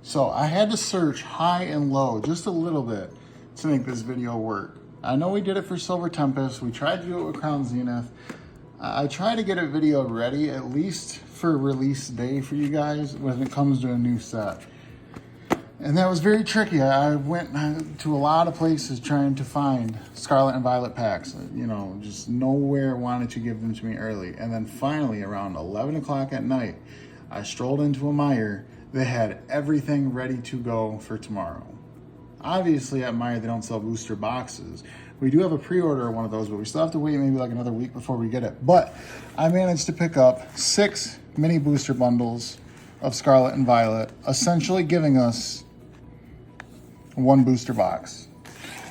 So I had to search high and low just a little bit to make this video work. I know we did it for Silver Tempest. We tried to do it with Crown Zenith. I try to get a video ready at least for release day for you guys when it comes to a new set. And that was very tricky. I went to a lot of places trying to find Scarlet and Violet packs. You know, just nowhere wanted to give them to me early. And then finally around 11 o'clock at night, I strolled into a Meijer. They had everything ready to go for tomorrow. Obviously at Meijer, they don't sell booster boxes. We do have a pre-order of one of those, but we still have to wait maybe like another week before we get it. But I managed to pick up 6 mini booster bundles of Scarlet and Violet, essentially giving us 1 booster box.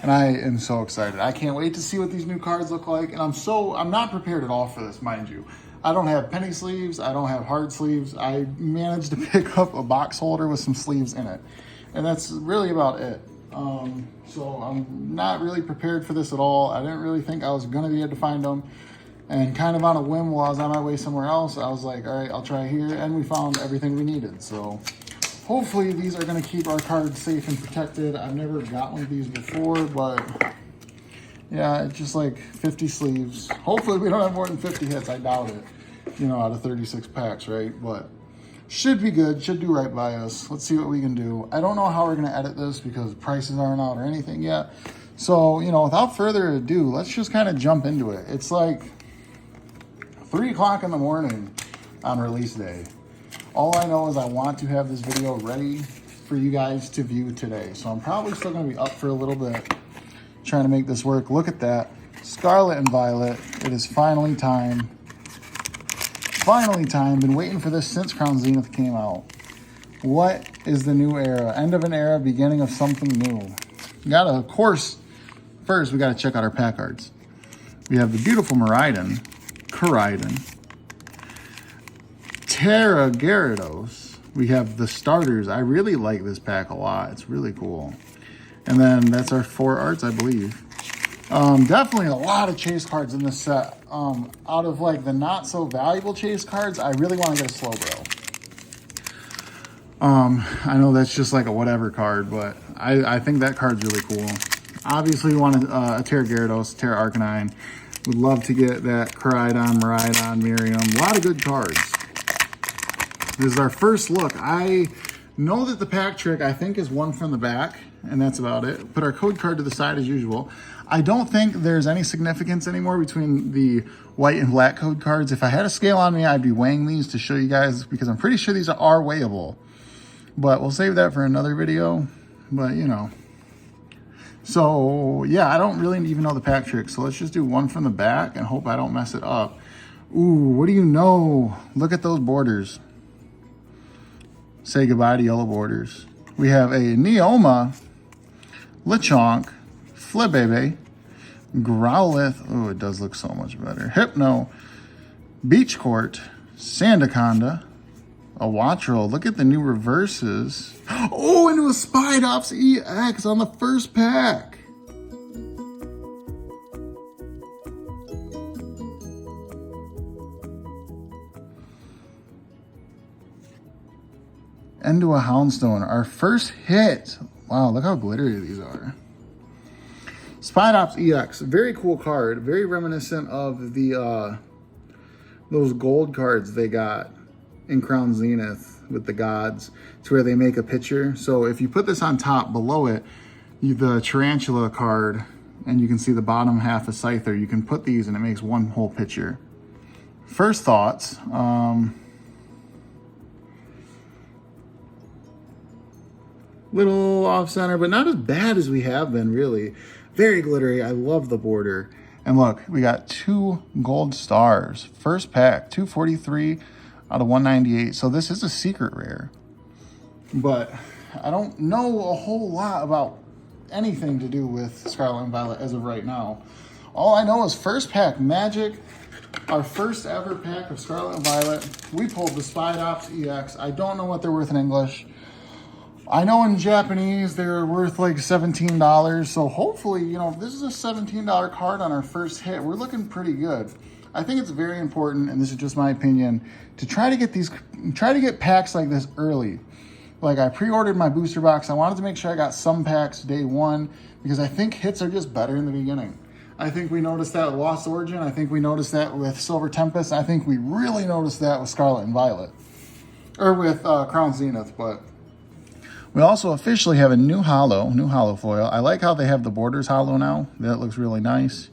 And I am so excited. I can't wait to see what these new cards look like. And I'm not prepared at all for this, mind you. I don't have penny sleeves. I don't have hard sleeves. I managed to pick up a box holder with some sleeves in it. And that's really about it. So I'm not really prepared for this at all. I didn't really think I was going to be able to find them. And kind of on a whim while I was on my way somewhere else, I was like, all right, I'll try here. And we found everything we needed. So hopefully these are going to keep our cards safe and protected. I've never got one of these before, but yeah, it's just like 50 sleeves. Hopefully we don't have more than 50 hits. I doubt it, you know, out of 36 packs, right? But should be good, should do right by us. Let's see what we can do. I don't know how we're going to edit this because prices aren't out or anything yet. So, you know, without further ado, let's just kind of jump into it. It's like 3 o'clock in the morning on release day. All I know is I want to have this video ready for you guys to view today. So I'm probably still going to be up for a little bit trying to make this work. Look at that. Scarlet and Violet. It is finally time. Finally time. Been waiting for this since Crown Zenith came out. What is the new era? End of an era, beginning of something new. We gotta, of course, first we gotta check out our pack cards. We have the beautiful Miraidon, Koraidon, Terra Gyarados. We have the starters. I really like this pack a lot. It's really cool. And then that's our 4 arts, I believe. Definitely a lot of chase cards in this set. Out of like the not so valuable chase cards, I really want to get a Slowbro. I know that's just like a whatever card, but I think that card's really cool. Obviously, we want a Terra Gyarados, Terra Arcanine. Would love to get that Koraidon, Miraidon, Miriam. A lot of good cards. This is our first look. I know that the pack trick, I think, is 1 from the back, and that's about it. Put our code card to the side as usual. I don't think there's any significance anymore between the white and black code cards. If I had a scale on me, I'd be weighing these to show you guys because I'm pretty sure these are weighable. But we'll save that for another video. But, you know. So, yeah, I don't really even know the pack trick. So let's just do 1 from the back and hope I don't mess it up. Ooh, what do you know? Look at those borders. Say goodbye to yellow borders. We have a Neoma, Lechonk, Flabébé, Growlithe. Oh, it does look so much better. Hypno, Beach Court, Sandaconda, a Wattrel. Look at the new reverses. Oh, into a Spidops EX on the first pack. Into a Houndstone, our first hit. Wow, look how glittery these are. Spidops EX, very cool card, very reminiscent of the those gold cards they got in Crown Zenith with the gods. It's where they make a picture. So if you put this on top, below it, the Tarantula card, and you can see the bottom half of Scyther, you can put these and it makes one whole picture. First thoughts, little off center, but not as bad as we have been, really. Very glittery. I love the border. And look, we got 2 gold stars. First pack, 243 out of 198. So this is a secret rare. But I don't know a whole lot about anything to do with Scarlet and Violet as of right now. All I know is first pack magic. Our first ever pack of Scarlet and Violet. We pulled the Spidops EX. I don't know what they're worth in English. I know in Japanese they're worth like $17, so hopefully, you know, if this is a $17 card on our first hit, we're looking pretty good. I think it's very important, and this is just my opinion, to try to get packs like this early. Like, I pre-ordered my booster box. I wanted to make sure I got some packs day one because I think hits are just better in the beginning. I think we noticed that with Lost Origin. I think we noticed that with Silver Tempest. I think we really noticed that with Scarlet and Violet. Or with Crown Zenith, but we also officially have a new holo foil. I like how they have the borders holo now. That looks really nice.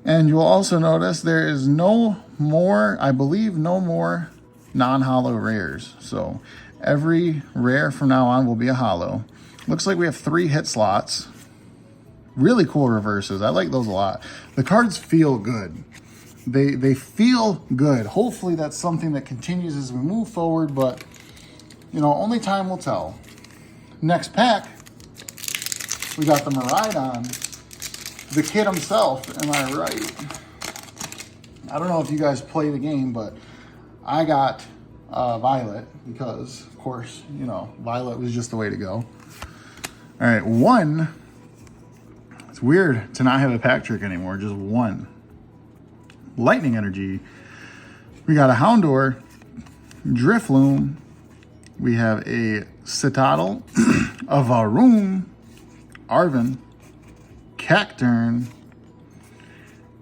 And you'll also notice there is no more, I believe, no more non-holo rares. So every rare from now on will be a holo. Looks like we have 3 hit slots. Really cool reverses. I like those a lot. The cards feel good. They feel good. Hopefully that's something that continues as we move forward, but you know, only time will tell. Next pack, we got the Miraidon, the kid himself, am I right? I don't know if you guys play the game, but I got Violet because, of course, you know, Violet was just the way to go. All right, 1. It's weird to not have a pack trick anymore, just 1. Lightning Energy. We got a Houndour, Drifloon. We have a Citadel, a Varoom, Arven, Cacturn,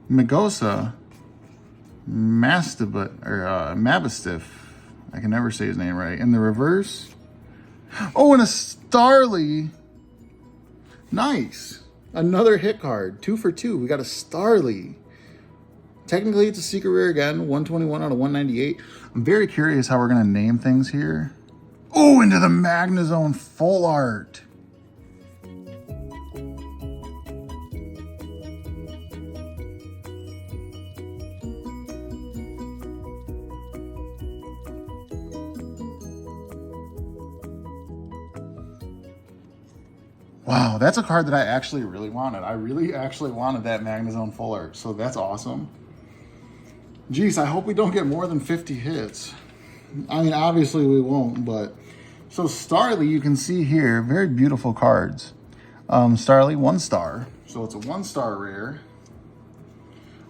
Magosa, Mabistiff. I can never say his name right. In the reverse. Oh, and a Starly. Nice. Another hit card. 2 for 2. We got a Starly. Technically, it's a secret rare again. 121 out of 198. I'm very curious how we're going to name things here. Oh, into the Magnezone full art. Wow, that's a card that I actually really wanted. I really actually wanted that Magnezone full art, so that's awesome. Geez, I hope we don't get more than 50 hits. I mean, obviously we won't, but... So Starly, you can see here, very beautiful cards. Starly, 1 star. So it's a 1-star rare.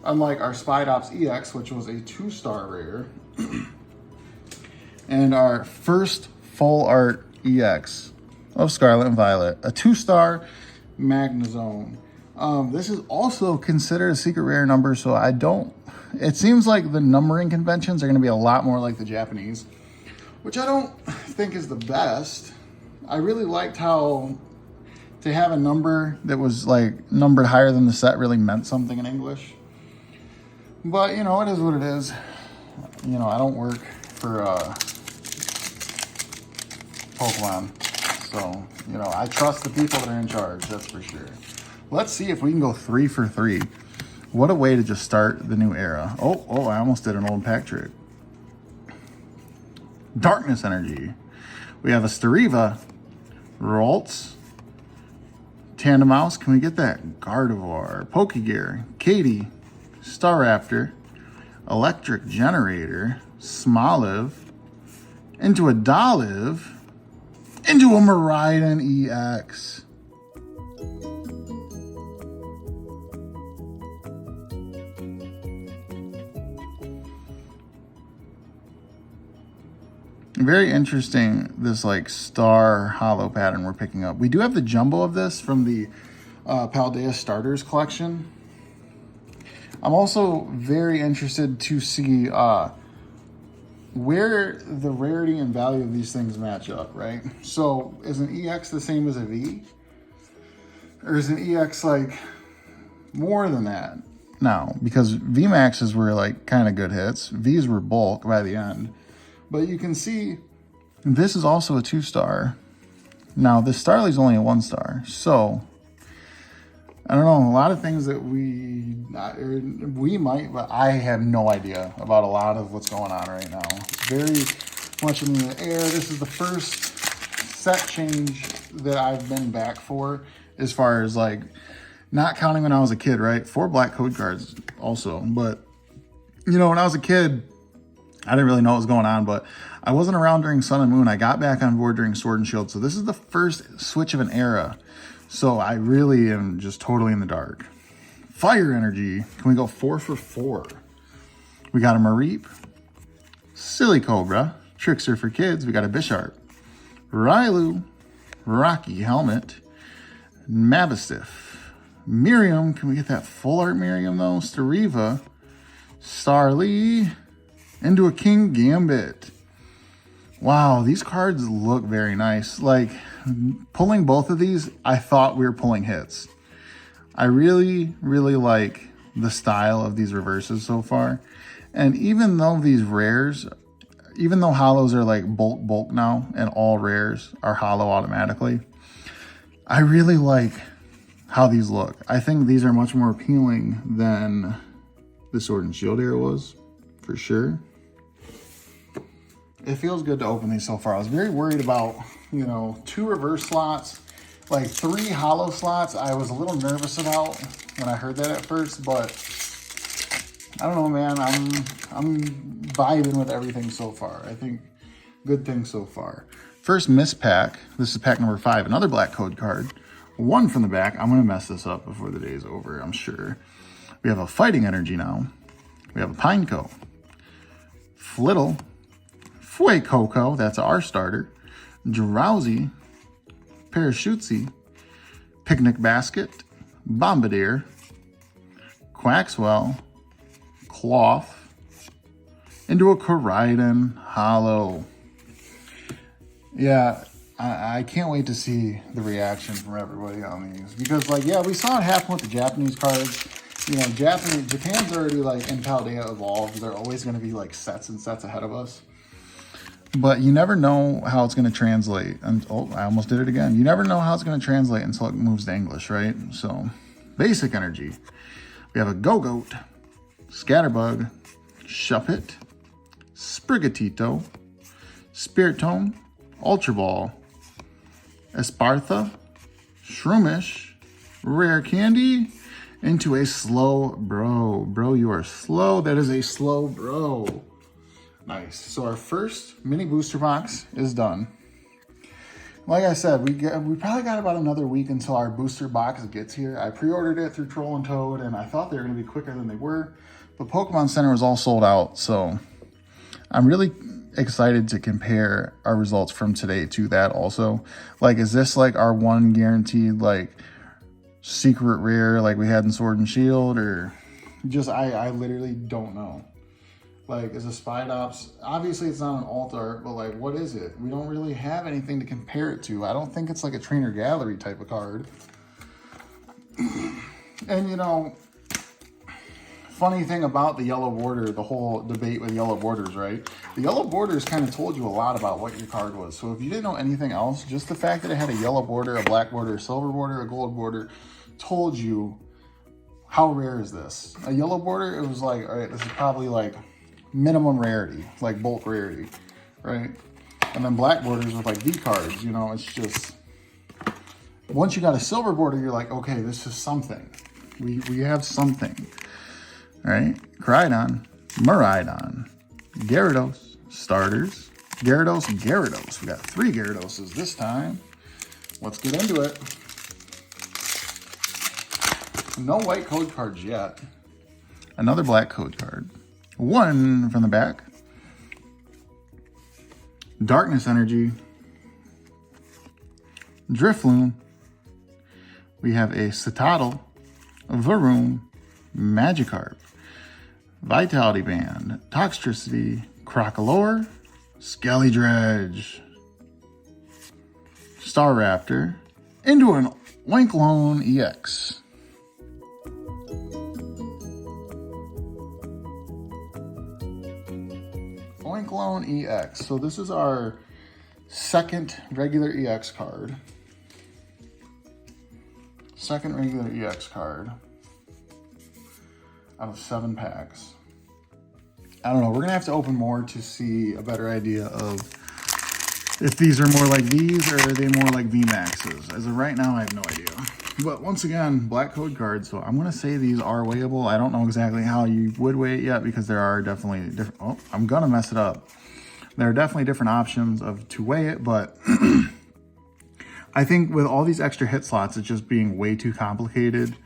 Unlike our Spidops EX, which was a 2-star rare. And our first full art EX of Scarlet and Violet. A 2-star Magnezone. This is also considered a secret rare number, so I don't... It seems like the numbering conventions are going to be a lot more like the Japanese, which I don't think is the best. I really liked how to have a number that was like numbered higher than the set really meant something in English. But, you know, it is what it is. You know, I don't work for Pokemon. So, you know, I trust the people that are in charge, that's for sure. Let's see if we can go 3 for 3. What a way to just start the new era. Oh, I almost did an old pack trick. Darkness Energy. We have a Stariva, Ralts, Tandemaus. Can we get that? Gardevoir, Pokegear, Katie, Staraptor, Electric Generator, Smoliv, into a Dolive, into a Miraidon EX. Very interesting, this like star holo pattern we're picking up. We do have the jumbo of this from the Paldea Starters collection. I'm also very interested to see where the rarity and value of these things match up, right? So is an EX the same as a V? Or is an EX like more than that? No, because VMAXs were like kind of good hits. Vs were bulk by the end. But you can see this is also a 2-star. Now, this Starly's only a 1-star. So, I don't know, a lot of things that we might, but I have no idea about a lot of what's going on right now. It's very much in the air. This is the first set change that I've been back for, as far as like, not counting when I was a kid, right? 4 black code cards also. But, you know, when I was a kid, I didn't really know what was going on, but I wasn't around during Sun and Moon. I got back on board during Sword and Shield. So this is the first switch of an era. So I really am just totally in the dark. Fire Energy. Can we go 4 for 4? We got a Mareep, Silly Cobra, Trickster for kids. We got a Bisharp, Rylu, Rocky Helmet, Mastiff, Miriam. Can we get that full art Miriam though? Stariva, Starly, into a King Gambit. Wow, these cards look very nice. Like, pulling both of these, I thought we were pulling hits. I really, really like the style of these reverses so far. And even though these rares, even though hollows are like bulk now and all rares are hollow automatically, I really like how these look. I think these are much more appealing than the Sword and Shield era was, for sure. It feels good to open these so far. I was very worried about, you know, 2 reverse slots, like 3 hollow slots. I was a little nervous about when I heard that at first, but I don't know, man. I'm vibing with everything so far. I think good things so far. First miss pack. This is pack number 5. Another black code card. 1 from the back. I'm going to mess this up before the day is over, I'm sure. We have a Fighting Energy now. We have a Pineco. Flittle. Fuecoco, that's our starter. Drowsy, Parachutesy, Picnic Basket, Bombardier, Quaxwell, Cloth, into a Koraidon Hollow. Yeah, I can't wait to see the reaction from everybody on these. Because, like, yeah, we saw it happen with the Japanese cards. You know, Japan's already, like, in Paldea Evolved. They're always going to be, like, sets and sets ahead of us. But you never know how it's going to translate. And oh, I almost did it again. You never know how it's going to translate until it moves to English, right? So, basic energy. We have a Go-Goat, Scatterbug, Shuppet, Sprigatito, Spiritomb, Ultra Ball, Espartha, Shroomish, Rare Candy, into a slow bro. Bro, you are slow. That is a slow bro. Nice. So our first mini booster box is done. Like I said, we probably got about another week until our booster box gets here. I pre-ordered it through Troll and Toad, and I thought they were going to be quicker than they were. But Pokemon Center was all sold out, so I'm really excited to compare our results from today to that also. Like, is this like our one guaranteed like secret rare like we had in Sword and Shield, or just I literally don't know. Like, is a Spidops, obviously it's not an alt art, but like, what is it? We don't really have anything to compare it to. I don't think it's like a Trainer Gallery type of card. And you know, funny thing about the yellow border, the whole debate with yellow borders, right? The yellow borders kind of told you a lot about what your card was. So if you didn't know anything else, just the fact that it had a yellow border, a black border, a silver border, a gold border, told you how rare is this. A yellow border, it was like, all right, this is probably like minimum rarity, like bulk rarity, right? And then black borders with like V cards, you know, it's just, once you got a silver border, you're like, okay, this is something. We have something, all right? Koraidon, Miraidon, Gyarados, starters, Gyarados. We got 3 Gyaradoses this time. Let's get into it. No white code cards yet. Another black code card. 1 from the back. Darkness Energy. Drifloon. We have a Citadel, Varoom, Magikarp, Vitality Band, Toxtricity, Crocolore, Skelly Dredge, Staraptor, into an Oinkologne EX. Oinkologne EX. So this is our second regular EX card. Second regular EX card out of 7 packs. I don't know. We're going to have to open more to see a better idea of if these are more like these or are they more like VMAXs. As of right now, I have no idea. But once again, black code cards. So I'm going to say these are weighable. I don't know exactly how you would weigh it yet because there are definitely different... Oh, I'm going to mess it up. There are definitely different options to weigh it, but I think with all these extra hit slots, it's just being way too complicated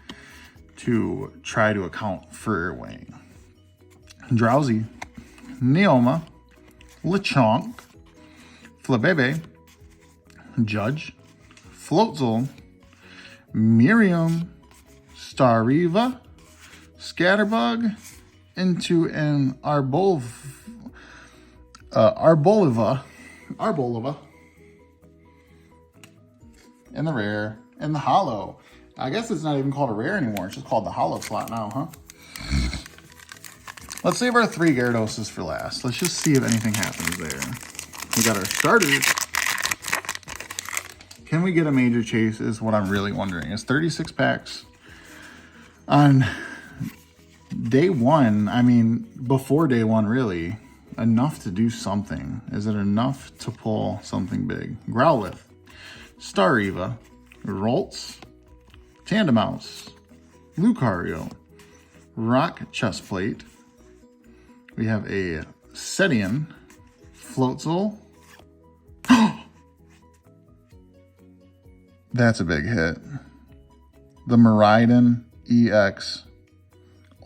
to try to account for weighing. Judge, Floatzel, Miriam, Stariva, Scatterbug, into an Arboliva, and the rare, and the hollow. I guess it's not even called a rare anymore. It's just called the hollow slot now, huh? Let's save our 3 Gyarados for last. Let's just see if anything happens there. We got our starters. Can we get a major chase is what I'm really wondering. It's 36 packs on day 1. I mean, before day 1, really. Enough to do something. Is it enough to pull something big? Growlithe, Stariva, Roltz, Tandemouse, Lucario, Rock Chestplate. We have a Sedian, Floatzel. That's a big hit. The Miraidon EX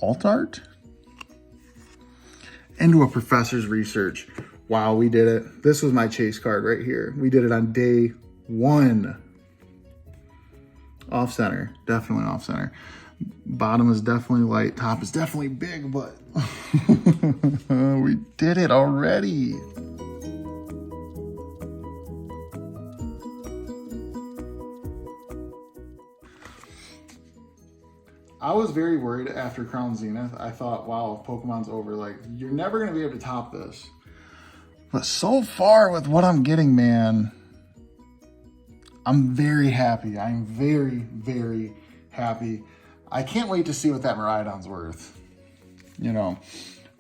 Alt Art. Into a Professor's Research. Wow, we did it. This was my chase card right here. We did it on day 1. Off center, definitely off center. Bottom is definitely light, top is definitely big, but we did it already. I was very worried after Crown Zenith. I thought, wow, if Pokemon's over, like, you're never going to be able to top this. But so far with what I'm getting, man, I'm very happy. I'm very, very happy. I can't wait to see what that Miraidon's worth. You know,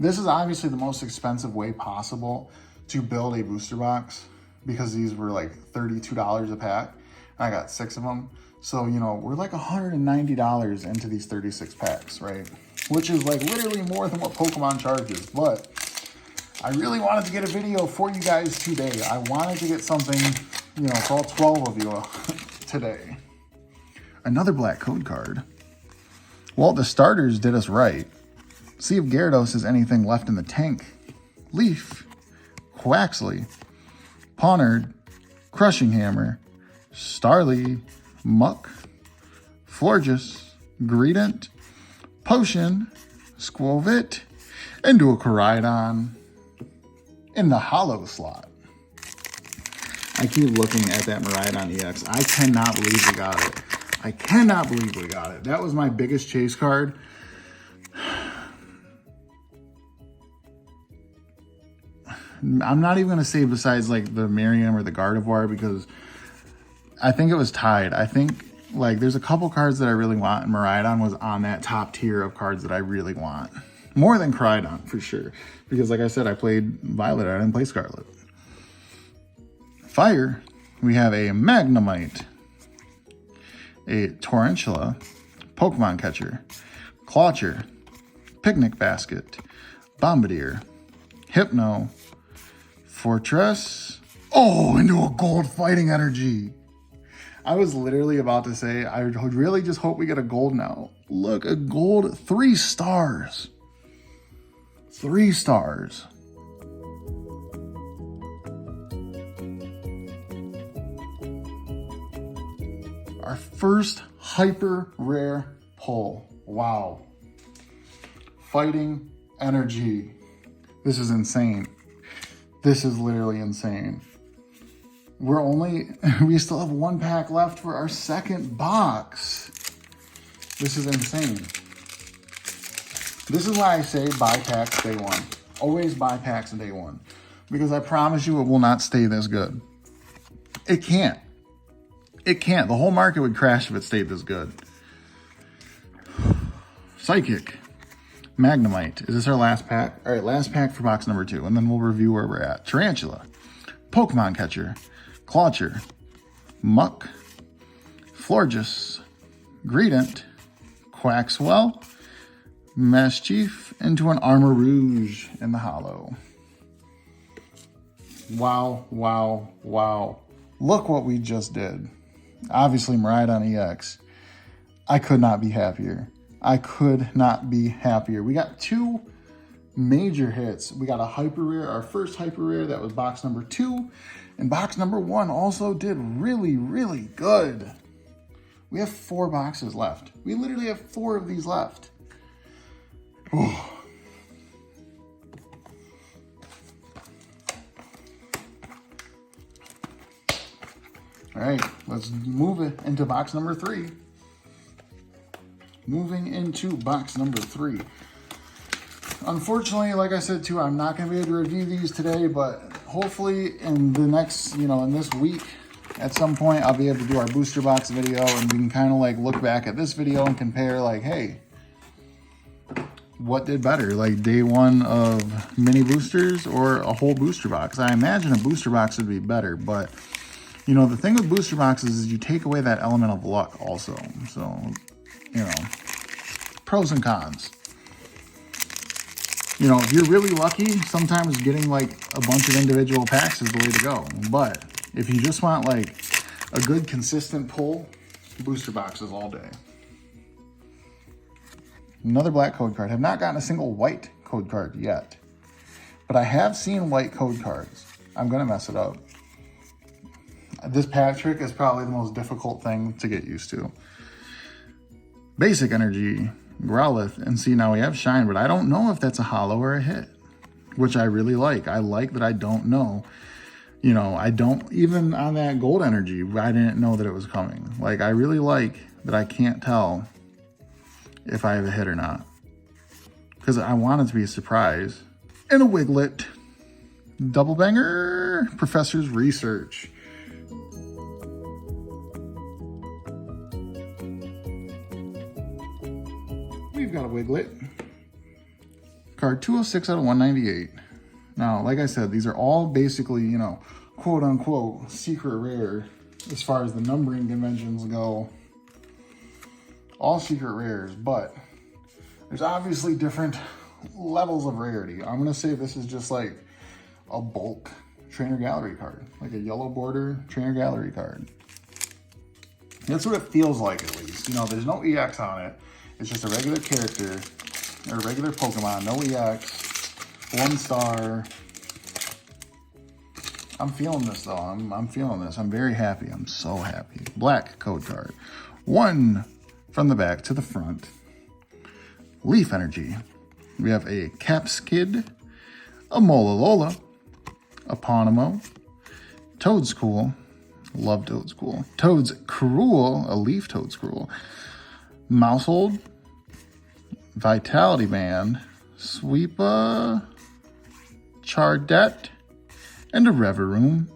this is obviously the most expensive way possible to build a booster box because these were like $32 a pack. And I got 6 of them. So, you know, we're like $190 into these 36 packs, right? Which is like literally more than what Pokemon charges. But I really wanted to get a video for you guys today. I wanted to get something, you know, for all 12 of you today. Another black code card. Well, the starters did us right. See if Gyarados has anything left in the tank. Leaf, Quaxley, Pawnard, Crushing Hammer, Starly, Muck, Florges, Greedent, Potion, Squovit, into a Koraidon in the hollow slot. I keep looking at that Miraidon EX. I cannot believe we got it. I cannot believe we got it. That was my biggest chase card. I'm not even going to say besides like the Miriam or the Gardevoir because I think it was tied. I think like there's a couple cards that I really want and Miraidon was on that top tier of cards that I really want. More than Koraidon for sure. Because like I said, I played Violet. I didn't play Scarlet. Fire. We have a Magnemite, a Torrential, Pokemon Catcher, Clawcher, Picnic Basket, Bombardier, Hypno, Fortress. Oh, into a gold Fighting Energy. I was literally about to say, I really just hope we get a gold now. Look, a gold, 3 stars. 3 stars. Our first hyper rare pull. Wow. Fighting Energy. This is insane. This is literally insane. We still have 1 pack left for our second box. This is insane. This is why I say buy packs day 1. Always buy packs day 1. Because I promise you it will not stay this good. It can't. It can't. The whole market would crash if it stayed this good. Psychic. Magnemite. Is this our last pack? All right, last pack for box number 2, and then we'll review where we're at. Tarantula. Pokemon Catcher. Clawcher. Muck. Florges. Greedent. Quaxwell. Mischief. Into an Armor Rouge in the hollow. Wow, wow, wow. Look what we just did. Obviously, Miraidon EX. I could not be happier. I could not be happier. We got 2 major hits. We got a hyper rare, our first hyper rare, that was box number 2. And box number 1 also did really, really good. We have 4 boxes left. We literally have 4 of these left. Oh. All right, let's move it into box number 3. Moving into box number 3. Unfortunately, like I said too, I'm not going to be able to review these today, but hopefully in the next, in this week, at some point, I'll be able to do our booster box video, and we can kind of like look back at this video and compare like, hey, what did better, like day 1 of mini boosters or a whole booster box? I imagine a booster box would be better, but the thing with booster boxes is you take away that element of luck also. So, pros and cons. If you're really lucky, sometimes getting like a bunch of individual packs is the way to go. But if you just want like a good consistent pull, booster boxes all day. Another black code card. Have not gotten a single white code card yet, but I have seen white code cards. I'm gonna mess it up. This pack trick is probably the most difficult thing to get used to. Basic energy, Growlithe, and see, now we have Shine, but I don't know if that's a holo or a hit, which I really like. I like that I don't know. I don't, even on that gold energy, I didn't know that it was coming. Like, I really like that I can't tell if I have a hit or not, because I want it to be a surprise. And a Wiglet, double banger, Professor's Research. We've got a Wiglet. Card 206 out of 198. Now, like I said, these are all basically, quote unquote, secret rare as far as the numbering conventions go. All secret rares, but there's obviously different levels of rarity. I'm gonna say this is just like a bulk trainer gallery card, like a yellow border trainer gallery card. That's what it feels like, at least. There's no EX on it. It's just a regular character, or a regular Pokemon, no EX, 1 star. I'm feeling this though, I'm feeling this. I'm very happy, I'm so happy. Black code card. 1 from the back to the front. Leaf energy. We have a Capskid, a Molalola, a Ponimo, Toedscool, love Toedscool, Toedscruel, a Leaf Toedscruel, Mousehold, Vitality Band, Sweepa, Chardet, and a Reveroom,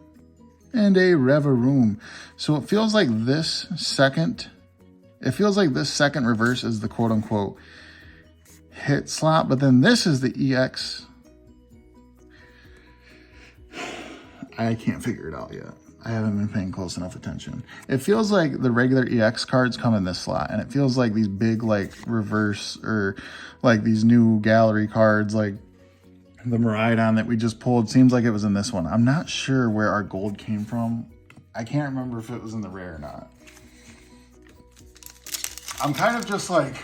So it feels like this second reverse is the quote-unquote hit slot, but then this is the EX. I can't figure it out yet. I haven't been paying close enough attention. It feels like the regular EX cards come in this slot, and it feels like these big like reverse, or like these new gallery cards, like the Miraidon that we just pulled, seems like it was in this one. I'm not sure where our gold came from. I can't remember if it was in the rare or not. I'm kind of just like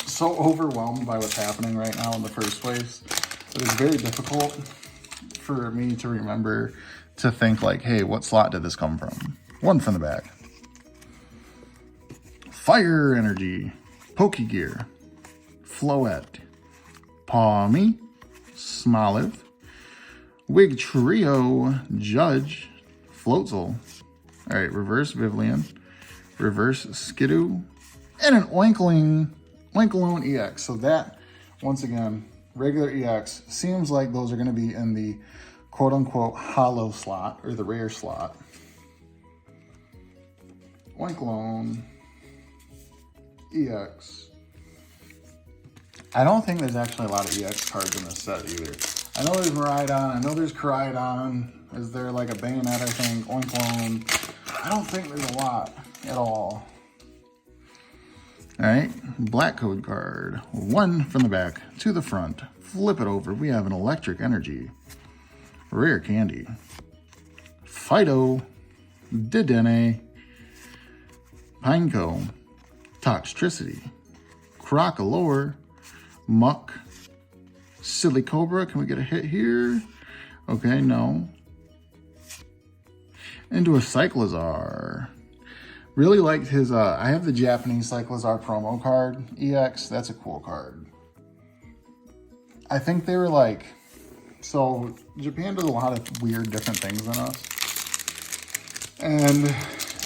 so overwhelmed by what's happening right now in the first place. It is very difficult for me to remember to think like, hey, what slot did this come from? 1 from the back. Fire energy, Pokegear, Floette, Pawmi, Smoliv, Wig Trio, Judge, Floatzel. All right, reverse Vivlion, reverse Skidoo, and an Oinkologne EX. So that, once again, regular EX, seems like those are going to be in the quote-unquote holo slot, or the rare slot. Oinkologne EX. I don't think there's actually a lot of EX cards in this set either. I know there's Miraidon, I know there's Koraidon. Is there like a Bayonet, I think, Oinkologne? I don't think there's a lot at all. All right, black code card. 1 from the back to the front. Flip it over. We have an electric energy. Rare candy. Fido. Dedenne. Pineco. Toxtricity. Crocalore. Muck. Silly Cobra. Can we get a hit here? Okay, no. into a Cyclizar. Really liked his, I have the Japanese Cyclizar promo card, EX. That's a cool card. I think they were like, so Japan does a lot of weird different things than us. And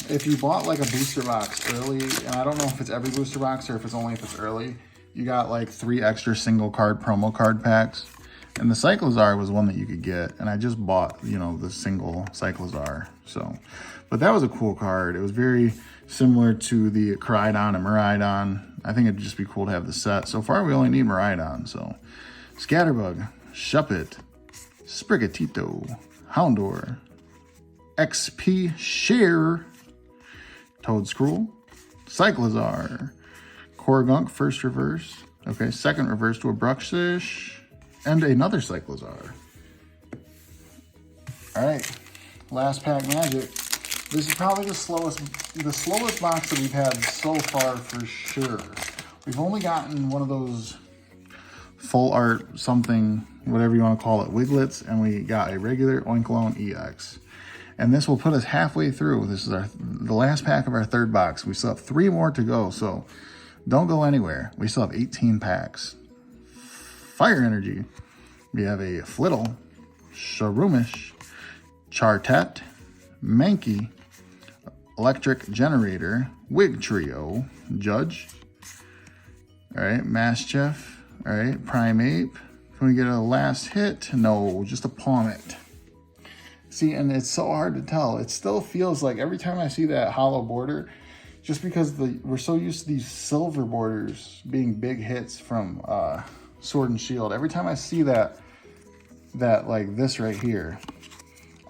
if you bought like a booster box early, and I don't know if it's every booster box or if it's only if it's early, you got like 3 extra single card promo card packs. And the Cyclizar was one that you could get. And I just bought, you know, the single Cyclizar. So, but that was a cool card. It was very similar to the Koraidon and Miraidon. I think it'd just be cool to have the set. So far, we only need Miraidon. So, Scatterbug, Shuppet, Sprigatito, Houndour, XP Share, Toedscruel, Cyclizar, Korgunk, first reverse. Okay, second reverse to a Bruxish, and another Cyclizar. All right, last pack magic. This is probably the slowest box that we've had so far for sure. We've only gotten one of those full art something, whatever you want to call it, Wiglets, and we got a regular Oinkologne EX. And this will put us halfway through. This is the last pack of our third box. We still have 3 more to go, so don't go anywhere. We still have 18 packs. Fire Energy. We have a Flittle, Sharoomish, Chartet, Mankey, Electric Generator, Wig Trio, Judge. All right, Mastiff. All right, Primeape. Can we get a last hit? No, just a Palmet. See, and it's so hard to tell. It still feels like every time I see that hollow border, just because we're so used to these silver borders being big hits from Sword and Shield. Every time I see that like this right here,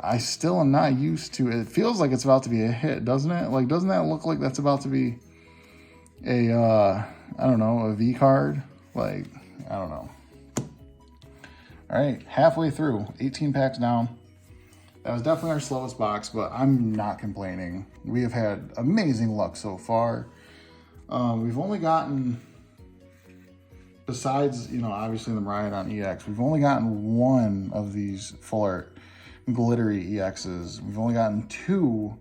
I still am not used to it. It feels like it's about to be a hit, doesn't it? Like, doesn't that look like that's about to be a, I don't know, a V card? Like, I don't know. All right, halfway through, 18 packs down. That was definitely our slowest box, but I'm not complaining. We have had amazing luck so far. We've only gotten, besides, you know, obviously the Miraidon EX, we've only gotten 1 of these full art glittery EXs. We've only gotten 2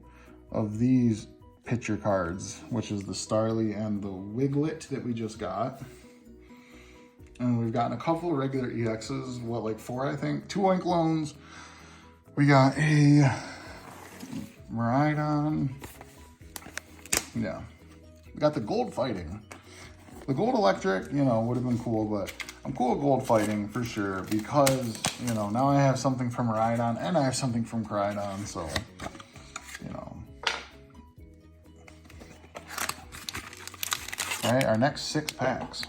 of these picture cards, which is the Starly and the Wiglet that we just got. And we've gotten a couple of regular EXs, what, like 4, I think? 2 Oinkolones. We got a Miraidon. Yeah. We got the Gold Fighting. The Gold Electric, you know, would have been cool, but I'm cool with Gold Fighting for sure because, you know, now I have something from Miraidon and I have something from Koraidon, so, you know. All right, our next 6 packs.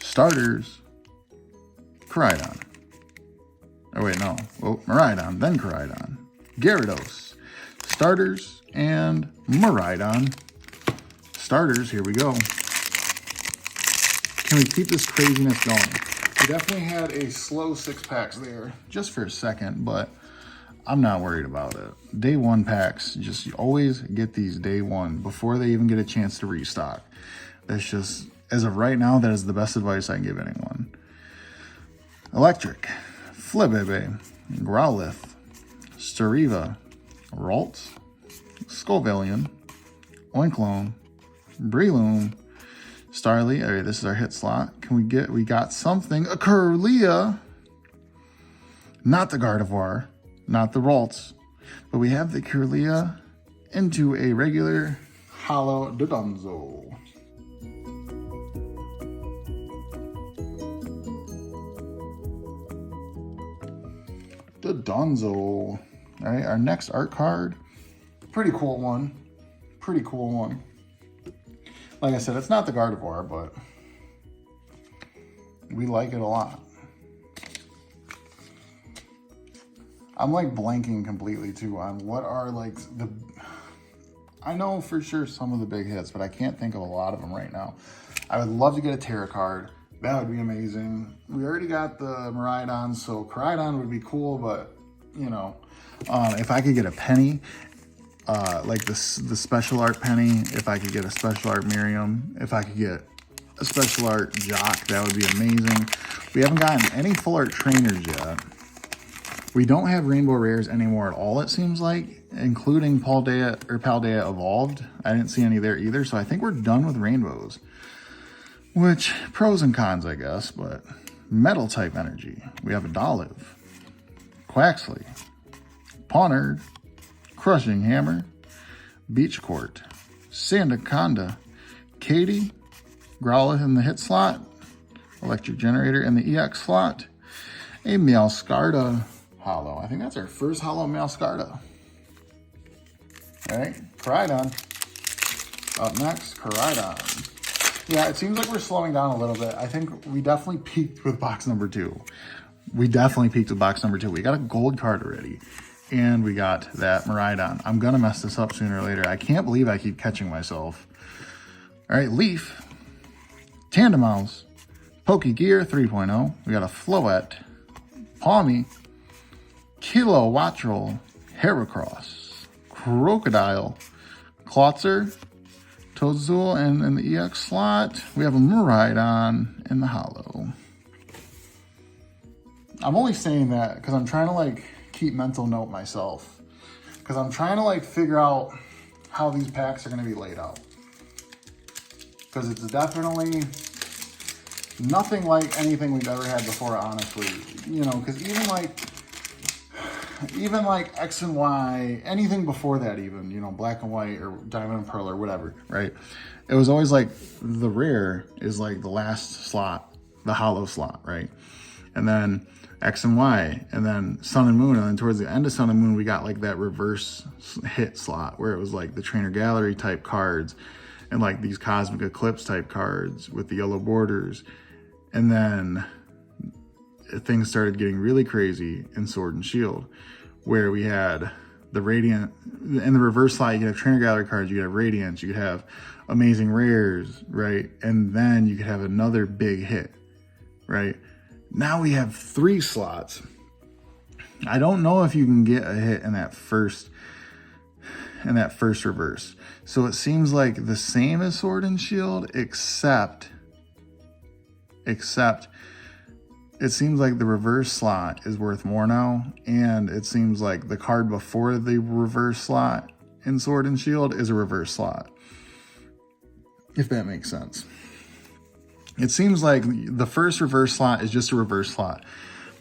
Starters, Koraidon. Oh, wait, no. Oh, Miraidon, then Koraidon. Gyarados. Starters and Miraidon. Starters, here we go. Can we keep this craziness going? We definitely had a slow 6 packs there just for a second, but I'm not worried about it. Day 1 packs, just always get these day 1 before they even get a chance to restock. That's just, as of right now, that is the best advice I can give anyone. Electric. Flabébé, Growlithe, Stariva, Ralts, Scovillain, Oinkologne, Breloom, Starly. All right, this is our hit slot. We got something, a Kirlia, not the Gardevoir, not the Ralts, but we have the Kirlia into a regular hollow Dodonzo. Dodonzo. All right, our next art card, pretty cool one. Pretty cool one. Like I said, it's not the Gardevoir, but we like it a lot. I'm like blanking completely too on what are like the, I know for sure some of the big hits, but I can't think of a lot of them right now. I would love to get a Terra card. That would be amazing. We already got the Miraidon, so Koraidon would be cool, but, you know, if I could get a Penny, like the special art Penny, if I could get a special art Miriam, if I could get a special art Jock, that would be amazing. We haven't gotten any full art trainers yet. We don't have Rainbow Rares anymore at all, it seems like. including Paldea Evolved. I didn't see any there either, so I think we're done with rainbows. Which, pros and cons, I guess, but metal type energy. We have a Dolliv, Quaxley, Pawnerd, Crushing Hammer, Beach Court, Sandaconda, Katie, Growlithe in the hit slot, Electric Generator in the EX slot, a Meowscarda holo. I think that's our first holo Meowscarda. All right, Koraidon. Up next, Koraidon. Yeah, it seems like we're slowing down a little bit. I think we definitely peaked with box number 2. We definitely peaked with box number 2. We got a gold card already. And we got that Miraidon. I'm going to mess this up sooner or later. I can't believe I keep catching myself. All right, Leaf, Tandemaus, Pokegear 3.0. We got a Floette, Pawmi, Kilowattrel, Heracross, Crocodile, Klotzer, Toadstool, and in the EX slot, we have a Miraidon in the holo. I'm only saying that because I'm trying to like keep mental note myself. Because I'm trying to like figure out how these packs are going to be laid out. Because it's definitely nothing like anything we've ever had before, honestly. You know, because even like X and Y, anything before that even, you know, Black and White or Diamond and Pearl or whatever, right? It was always like the rare is like the last slot, the holo slot, right? And then X and Y, and then Sun and Moon, and then towards the end of Sun and Moon, we got like that reverse hit slot where it was like the Trainer Gallery type cards and like these Cosmic Eclipse type cards with the yellow borders. And then things started getting really crazy in Sword and Shield, where we had the Radiant, in the reverse slot, you could have Trainer Gallery cards, you could have Radiance, you could have Amazing Rares, right? And then you could have another big hit, right? Now we have 3 slots. I don't know if you can get a hit in that first reverse. So it seems like the same as Sword and Shield, except it seems like the reverse slot is worth more now, and it seems like the card before the reverse slot in Sword and Shield is a reverse slot, if that makes sense. It seems like the first reverse slot is just a reverse slot.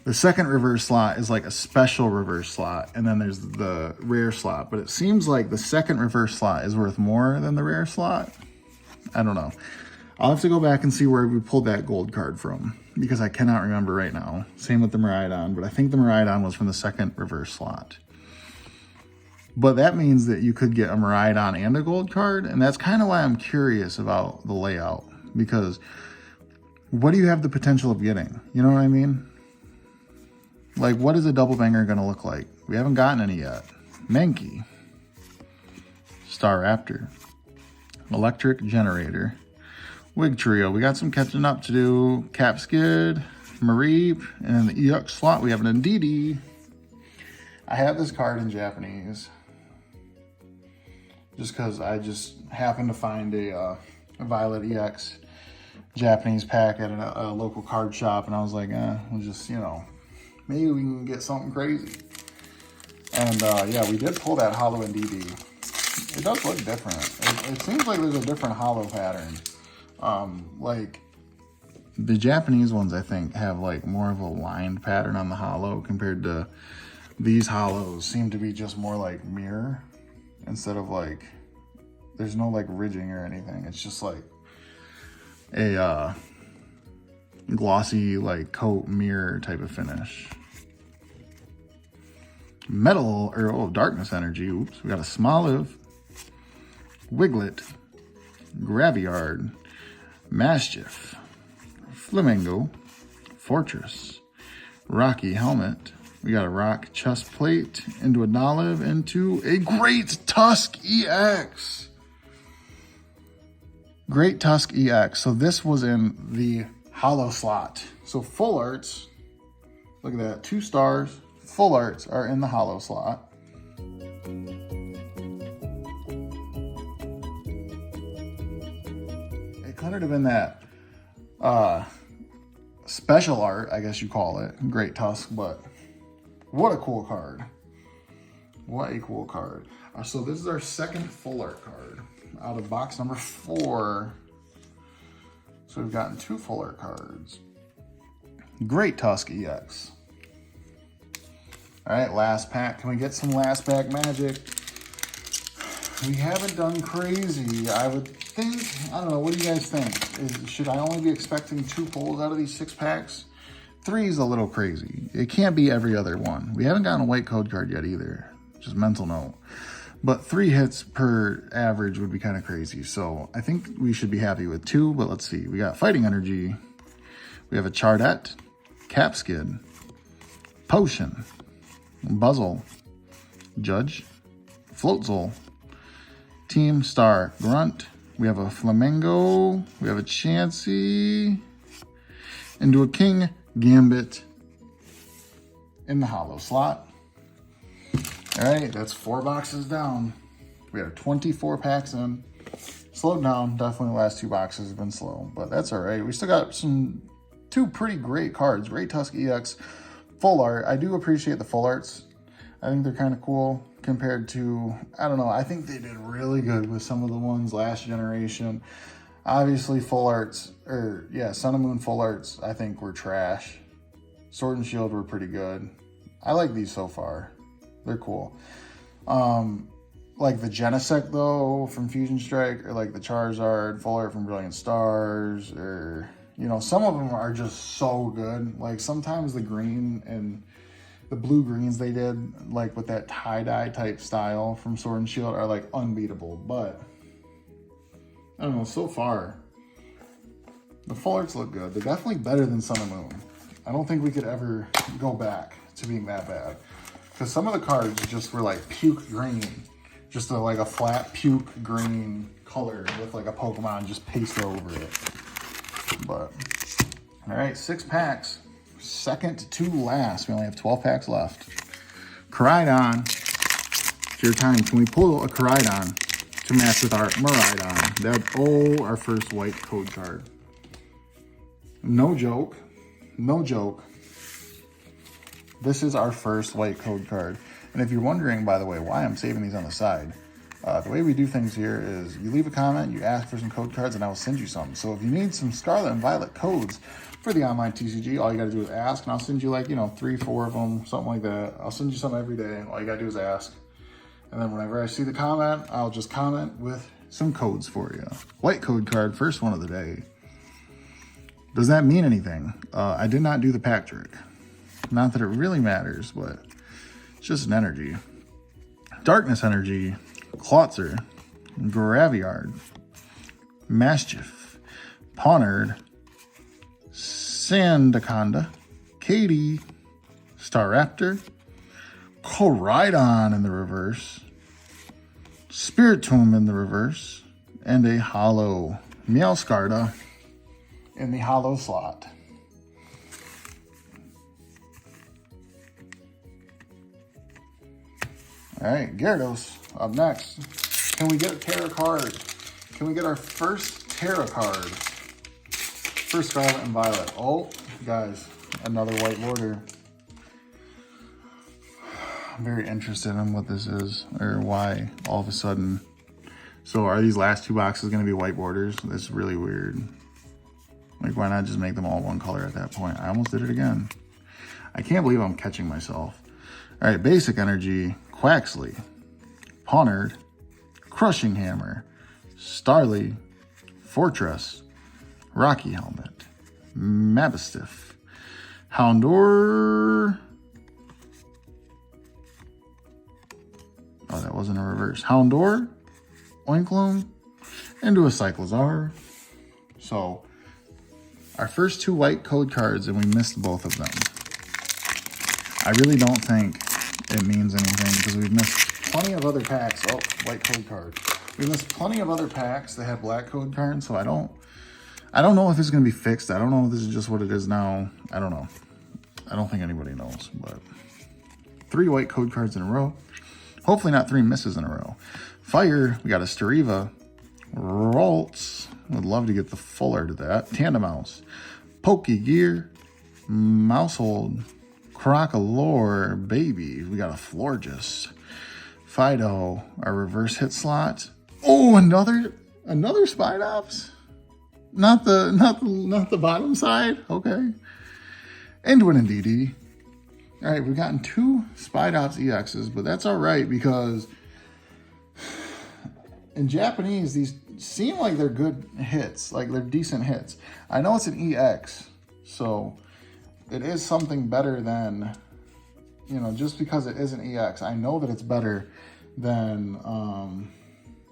The second reverse slot is like a special reverse slot, and then there's the rare slot. But it seems like the second reverse slot is worth more than the rare slot. I don't know. I'll have to go back and see where we pulled that gold card from, because I cannot remember right now. Same with the Miraidon, but I think the Miraidon was from the second reverse slot. But that means that you could get a Miraidon and a gold card, and that's kind of why I'm curious about the layout, because what do you have the potential of getting? You know what I mean? Like, what is a double banger going to look like? We haven't gotten any yet. Mankey, Staraptor, Electric Generator, Wig Trio. We got some catching up to do. Capskid, Mareep, and in the EX slot, we have an Indeedee. I have this card in Japanese just because I just happened to find a Violet EX Japanese pack at a local card shop, and I was like, we'll just, you know, maybe we can get something crazy. And yeah, we did pull that holo Indeedee. It does look different. It seems like there's a different holo pattern. Like the Japanese ones, I think, have like more of a lined pattern on the holo compared to these holos seem to be just more like mirror instead of like, there's no like ridging or anything. It's just like a glossy like coat mirror type of finish. Metal, or darkness energy. Oops, we got a Smoliv, Wiglet, Graviard, Mastiff, Flamingo, Fortress, Rocky Helmet. We got a Rock Chest Plate into a Dolliv into a Great Tusk EX. Great Tusk EX. So this was in the holo slot. So full arts, look at that, 2 stars. Full arts are in the holo slot. It could have been that special art, I guess you call it, Great Tusk, but what a cool card. What a cool card. So this is our second full art card out of box number 4. So we've gotten 2 full art cards. Great Tusk EX. All right, last pack. Can we get some last pack magic? We haven't done crazy. I would think, I don't know, what do you guys think? Should I only be expecting 2 pulls out of these 6 packs? 3 is a little crazy. It can't be every other one. We haven't gotten a white code card yet either. Just mental note. But 3 hits per average would be kind of crazy. So I think we should be happy with 2, but let's see. We got Fighting Energy. We have a Chardette, Capskid, Potion, Buzzle, Judge, Floatzel, Team Star Grunt. We have a Flamengo. We have a Chansey. Into a King Gambit in the hollow slot. All right, that's 4 boxes down. We have 24 packs in. Slowed down. Definitely the last 2 boxes have been slow, but that's all right. We still got 2 pretty great cards. Great Tusk EX full art. I do appreciate the full arts. I think they're kind of cool compared to, I don't know, I think they did really good with some of the ones last generation. Obviously full arts, or yeah, Sun and Moon full arts, I think were trash. Sword and Shield were pretty good. I like these so far. They're cool. Like the Genesect though from Fusion Strike, or like the Charizard full art from Brilliant Stars, or you know, some of them are just so good. Like sometimes the green and the blue greens they did, like with that tie-dye type style from Sword and Shield, are like unbeatable. But I don't know, so far the full arts look good. They're definitely better than Sun and Moon. I don't think we could ever go back to being that bad, because some of the cards just were like puke green, just like a flat puke green color with like a Pokemon just pasted over it. But all right, 6 packs, second to last. We only have 12 packs left. Koraidon, it's your time. Can we pull a Koraidon to match with our Miraidon? Our first white code card. No joke, no joke. This is our first white code card. And if you're wondering, by the way, why I'm saving these on the side, the way we do things here is you leave a comment, you ask for some code cards, and I will send you some. So if you need some Scarlet and Violet codes for the online TCG, all you gotta do is ask, and I'll send you like, 3, 4 of them, something like that. I'll send you some every day. All you gotta do is ask. And then whenever I see the comment, I'll just comment with some codes for you. White code card, first one of the day. Does that mean anything? I did not do the pack trick. Not that it really matters, but it's just an energy. Darkness Energy, Klotzer, Graviard, Maschiff, Pawnard, Sandaconda, Katie, Staraptor, Koraidon in the reverse, Spiritomb in the reverse, and a hollow Meowscarda in the hollow slot. All right, Gyarados up next. Can we get a Terra card? Can we get our first Terra card for Scarlet and Violet? Oh, guys, another white border. I'm very interested in what this is, or why all of a sudden. So are these last 2 boxes going to be white borders? That's really weird. Like, why not just make them all one color at that point? I almost did it again. I can't believe I'm catching myself. All right, Basic Energy, Quaxley, Pawnard, Crushing Hammer, Starly, Fortress, Rocky Helmet, Mabistiff, Houndour. Oh, that wasn't a reverse. Houndour, Oinkloon, into a Cyclizar. So, our first 2 white code cards, and we missed both of them. I really don't think it means anything because we've missed plenty of other packs. Oh, white code card. We missed plenty of other packs that had black code cards, so I don't know if it's going to be fixed. I don't know if this is just what it is now. I don't know. I don't think anybody knows, but 3 white code cards in a row. Hopefully not 3 misses in a row. Fire, we got a Steriva, Ralts, would love to get the full art of that. Tandemouse, Pokegear, Mousehold, Crocolore, Baby, we got a Florges, Fido, our reverse hit slot. Oh, another Spidops. Not the bottom side. Okay. Into an DD. All right, we've gotten 2 Spidops EXs, but that's all right because in Japanese, these seem like they're good hits, like they're decent hits. I know it's an EX, so it is something better than, you know, just because it is an EX, I know that it's better than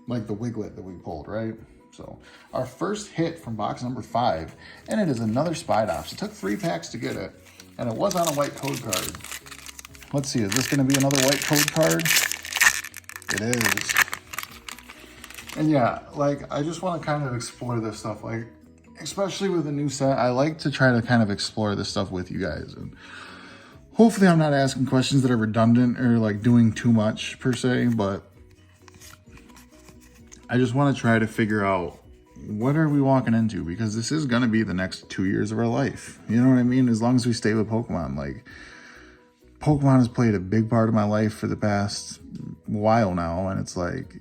like the Wiglet that we pulled, right? So our first hit from box number 5, and it is another Spidops. It took 3 packs to get it, and it was on a white code card. Let's see, is this going to be another white code card? It is. And yeah, like, I just want to kind of explore this stuff, like, especially with a new set. I like to try to kind of explore this stuff with you guys, and hopefully I'm not asking questions that are redundant or like doing too much per se, but I just want to try to figure out what are we walking into, because this is going to be the next 2 years of our life. You know what I mean? As long as we stay with Pokemon, like, Pokemon has played a big part of my life for the past while now, and it's like,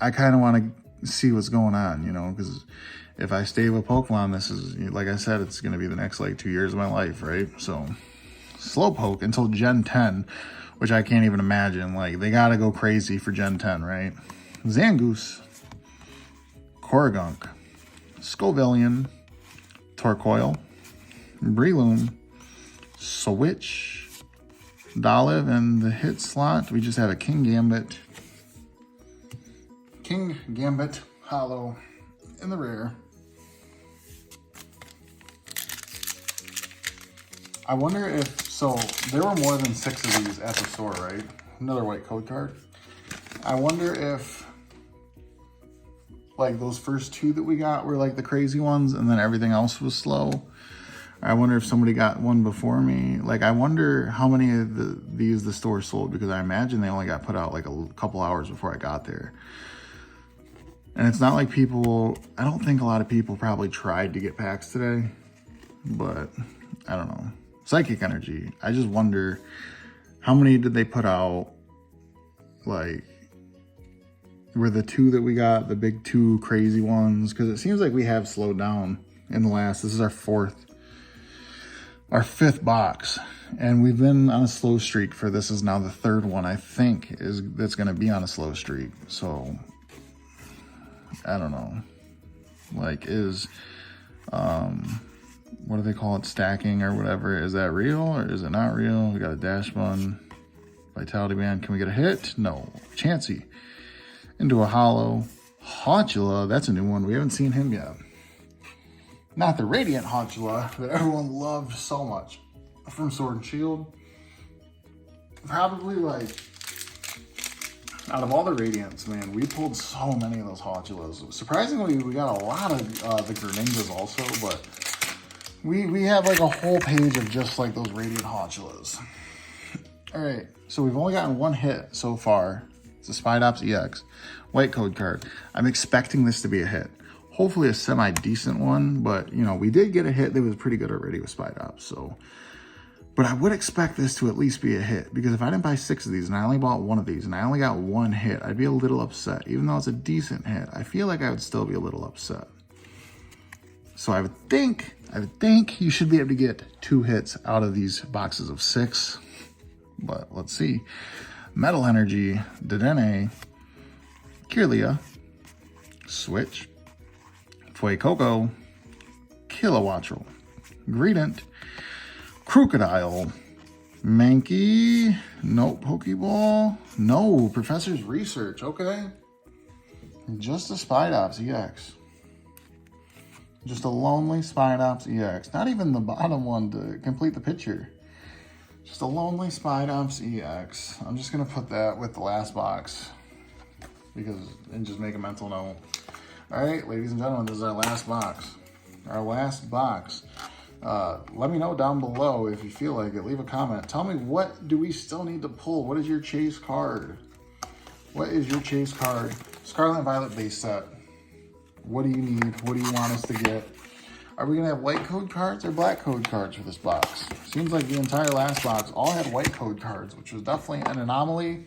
I kind of want to see what's going on, you know, because if I stay with Pokemon, this is, like I said, it's going to be the next, like, 2 years of my life, right? So, Slowpoke until Gen 10, which I can't even imagine. Like, they got to go crazy for Gen 10, right? Zangoose, Corugunk, Scovillion, Torkoal, Breloom, Switch, Dolive, and the hit slot, we just have a King Gambit Hollow in the rare. I wonder if, so there were more than 6 of these at the store, right? Another white code card. I wonder if, like, those first 2 that we got were like the crazy ones and then everything else was slow. I wonder if somebody got one before me. Like, I wonder how many of these the store sold, because I imagine they only got put out like a couple hours before I got there. And it's not like people, I don't think a lot of people probably tried to get packs today, but I don't know. Psychic Energy. I just wonder how many did they put out? Like, were the 2 that we got the big 2 crazy ones? Because it seems like we have slowed down in the last, this is our 5th box, and we've been on a slow streak for this is now the 3rd one I think that's going to be on a slow streak. So I don't know, like, is what do they call it, stacking or whatever, is that real or is it not real? We got a Dash Bun, Vitality Band, can we get a hit? No. Chansey into a hollow. Hauntula, that's a new one, we haven't seen him yet. Not the Radiant Hauntula that everyone loved so much from Sword and Shield. Probably, like, out of all the Radiants, man, we pulled so many of those Hauntulas. Surprisingly, we got a lot of the Greninjas also, but we have like a whole page of just like those Radiant Hauntulas. All right, so we've only gotten 1 hit so far. It's a Spidops EX, white code card. I'm expecting this to be a hit. Hopefully a semi-decent one, but, you know, we did get a hit that was pretty good already with Spidops, so. But I would expect this to at least be a hit, because if I didn't buy 6 of these and I only bought 1 of these and I only got 1 hit, I'd be a little upset. Even though it's a decent hit, I feel like I would still be a little upset. So I would think you should be able to get 2 hits out of these boxes of 6. But let's see. Metal Energy, Dedenne, Kirlia, Switch, Fuecoco, Kilowattrel, Greedent, Crocodile, Mankey, no Pokeball, no Professor's Research, okay. Just a Spidops EX. Just a lonely Spidops EX. Not even the bottom one to complete the picture. Just a lonely Spidops EX. I'm just gonna put that with the last box and just make a mental note. All right, ladies and gentlemen, this is our last box. Our last box. Let me know down below if you feel like it. Leave a comment. Tell me, what do we still need to pull? What is your chase card? What is your chase card? Scarlet and Violet base set. What do you need? What do you want us to get? Are we going to have white code cards or black code cards for this box? Seems like the entire last box all had white code cards, which was definitely an anomaly.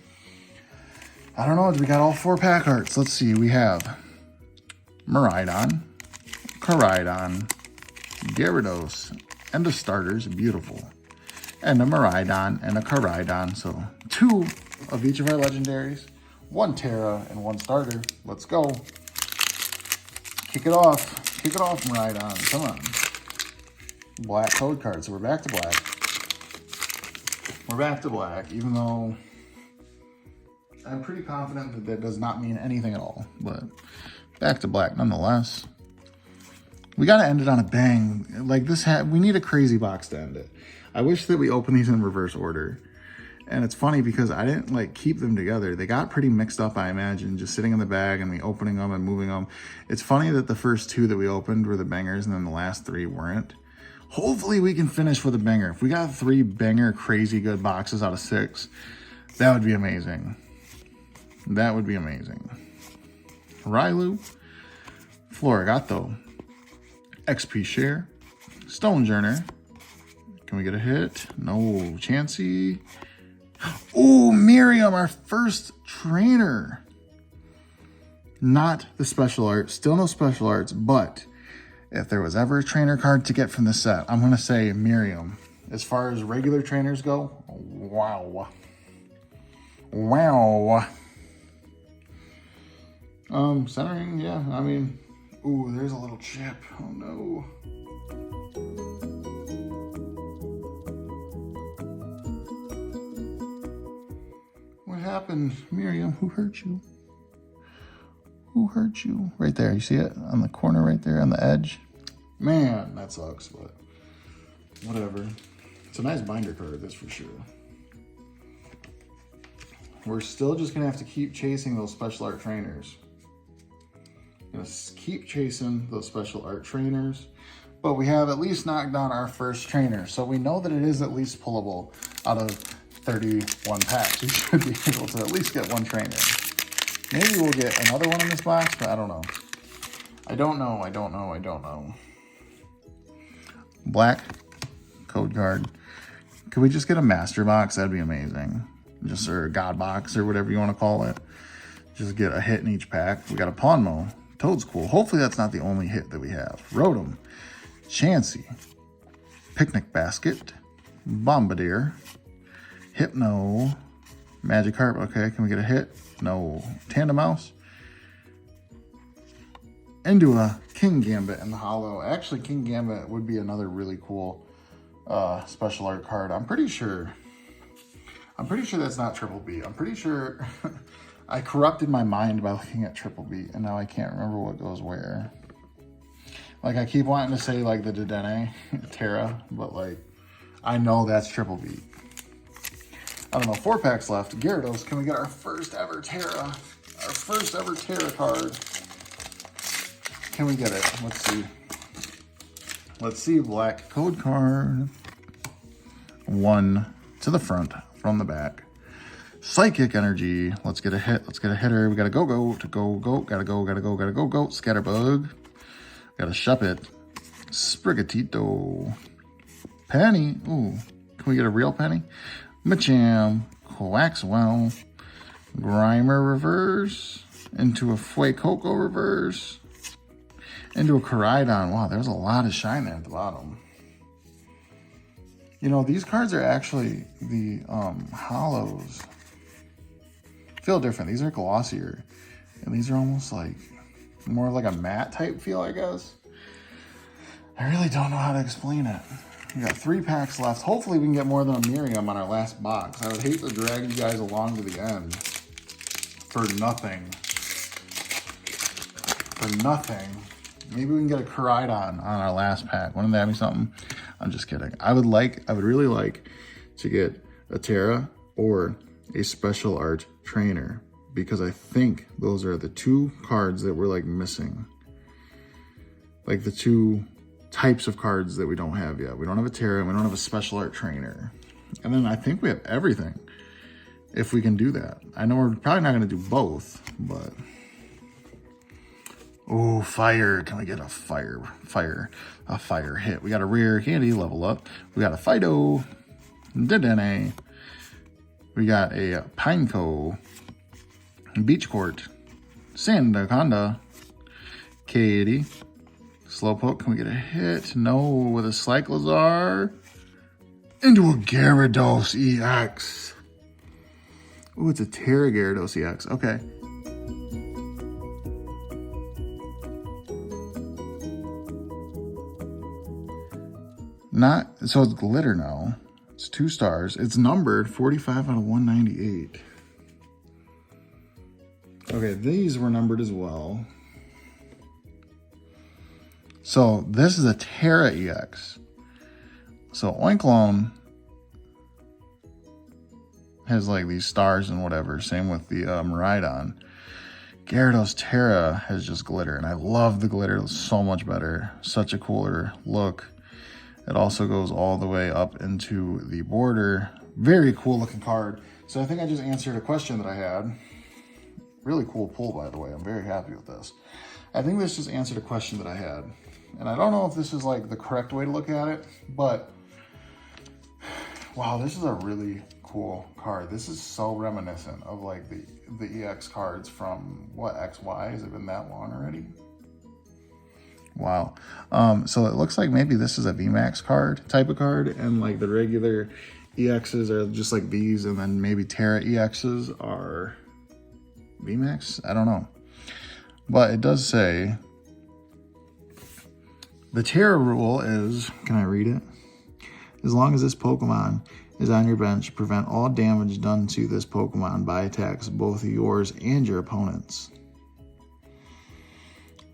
I don't know. We got all 4 pack arts. Let's see. We have Miraidon, Koraidon, Gyarados, and the starters. Beautiful. And a Miraidon and a Koraidon. So 2 of each of our legendaries. 1 Terra and 1 starter. Let's go. Kick it off. Kick it off, Miraidon. Come on. Black code card. So we're back to black. We're back to black, even though I'm pretty confident that that does not mean anything at all. But back to black nonetheless. We got to end it on a bang. Like this, we need a crazy box to end it. I wish that we opened these in reverse order. And it's funny because I didn't like keep them together. They got pretty mixed up, I imagine, just sitting in the bag and me opening them and moving them. It's funny that the first 2 that we opened were the bangers and then the last 3 weren't. Hopefully we can finish with a banger. If we got 3 banger crazy good boxes out of 6, that would be amazing. That would be amazing. Railu, Florigato, XP Share, Stonejourner. Can we get a hit? No. Chansey. Oh, Miriam, our first trainer. Not the special art. Still no special arts, but if there was ever a trainer card to get from the set, I'm going to say Miriam. As far as regular trainers go, wow. Wow. Centering, yeah, I mean, ooh, there's a little chip. Oh, no. What happened, Miriam? Who hurt you? Who hurt you? Right there, you see it? On the corner right there, on the edge. Man, that sucks, but whatever. It's a nice binder card, that's for sure. We're still just gonna have to keep chasing those special art trainers. Gonna keep chasing those special art trainers, but we have at least knocked down our first trainer, so we know that it is at least pullable. Out of 31 packs, we should be able to at least get 1 trainer. Maybe we'll get another one in this box, but I don't know. I don't know. Black code card. Could we just get a master box? That'd be amazing. Just or a god box or whatever you want to call it. Just get a hit in each pack. We got a Ponmo. Toad's cool. Hopefully that's not the only hit that we have. Rotom, Chansey, Picnic Basket, Bombardier, Hypno, Magikarp. Okay, can we get a hit? No. Tandemouse. Into a King Gambit in the holo. Actually, King Gambit would be another really cool special art card. I'm pretty sure that's not Triple B. I'm pretty sure I corrupted my mind by looking at Triple B, and now I can't remember what goes where. Like, I keep wanting to say, like, the Dedenne Terra, but, like, I know that's Triple B. I don't know, 4 packs left. Gyarados, can we get our first ever Terra? Our first ever Terra card. Can we get it? Let's see. Let's see, black code card. 1 to the front, from the back. Psychic Energy. Let's get a hit. Let's get a hitter. We got a go. Gotta go. Scatterbug. Got a Shuppet. Sprigatito. Penny. Ooh. Can we get a real Penny? Machamp. Quaxwell. Grimer reverse. Into a Fuecoco reverse. Into a Koraidon. Wow, there's a lot of shine there at the bottom. You know, these cards are actually the holos. Feel different. These are glossier. And these are almost like more like a matte type feel, I guess. I really don't know how to explain it. We got 3 packs left. Hopefully we can get more than a Miriam on our last box. I would hate to drag you guys along to the end for nothing. For nothing. Maybe we can get a Koraidon on our last pack. Wouldn't that be something? I'm just kidding. I would really like to get a Terra or a special art trainer, because I think those are the 2 cards that we're like missing. Like the 2 types of cards that we don't have yet. We don't have a Terra and we don't have a special art trainer. And then I think we have everything if we can do that. I know we're probably not going to do both, but... Oh, fire. Can we get a fire hit? We got a rare candy level up. We got a Fido. Dedenne. We got a Pineco. Beach Court, Sandaconda, Katie, Slowpoke. Can we get a hit? No, with a Cyclizar. Into a Gyarados EX. Oh, it's a Terra Gyarados EX. Okay. So it's glitter now. It's 2 stars. It's numbered 45 out of 198. Okay, these were numbered as well. So this is a Terra EX. So Oinkologne has like these stars and whatever. Same with the Miraidon. Gyarados Terra has just glitter, and I love the glitter. It's so much better. Such a cooler look. It also goes all the way up into the border. Very cool looking card. So I think I just answered a question that I had. Really cool pull, by the way. I'm very happy with this. I think this just answered a question that I had. And I don't know if this is like the correct way to look at it, but wow, this is a really cool card. This is so reminiscent of like the EX cards from what, XY? Has it been that long already? Wow. So it looks like maybe this is a VMAX card type of card, and like the regular EXs are just like these, and then maybe Terra EXs are VMAX. I don't know. But it does say the Terra rule is, can I read it? As long as this Pokemon is on your bench, prevent all damage done to this Pokemon by attacks, both yours and your opponent's.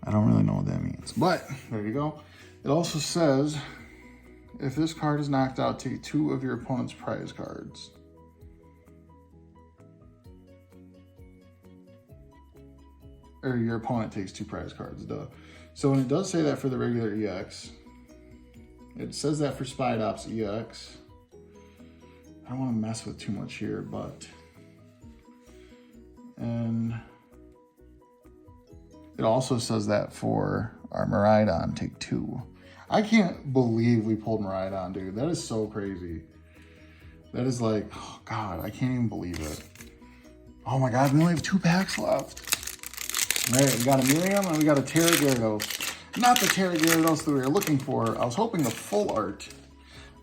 I don't really know what that means, but there you go. It also says, if this card is knocked out, take 2 of your opponent's prize cards. Or your opponent takes 2 prize cards, duh. So when it does say that for the regular EX, it says that for Spidops EX. I don't want to mess with too much here, but... And... it also says that for our Miraidon, take 2. I can't believe we pulled Miraidon, dude. That is so crazy. That is like, oh God, I can't even believe it. Oh my God, we only have 2 packs left. All right, we got a Miriam and we got a Terra Gyarados. Not the Terra Gyarados that we were looking for. I was hoping the full art.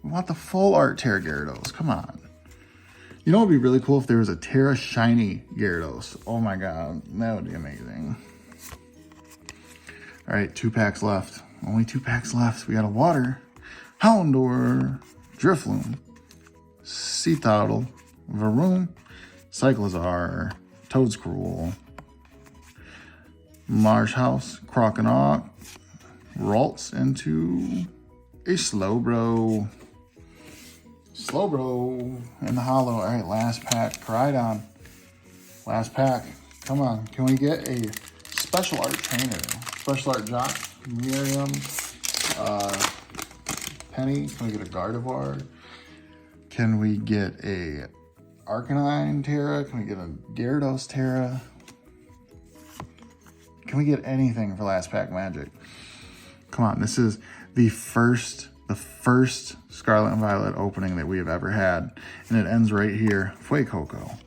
We want the full art Terra Gyarados. Come on. You know what would be really cool if there was a Terra Shiny Gyarados. Oh my God, that would be amazing. All right, 2 packs left. Only 2 packs left. We got a Water, Houndour, Drifloon, Seatottle, Varoom, Cyclizar, Toedscruel, Marsh House, Croconaw, Ralts into a Slowbro. Slowbro in the holo. All right, last pack. Koraidon. Last pack. Come on. Can we get a special art trainer? Special art Jock, Miriam, Penny. Can we get a Gardevoir? Can we get a Arcanine Terra? Can we get a Gyarados Terra? Can we get anything for last pack magic? Come on, this is the first Scarlet and Violet opening that we have ever had. And it ends right here. Fuecoco.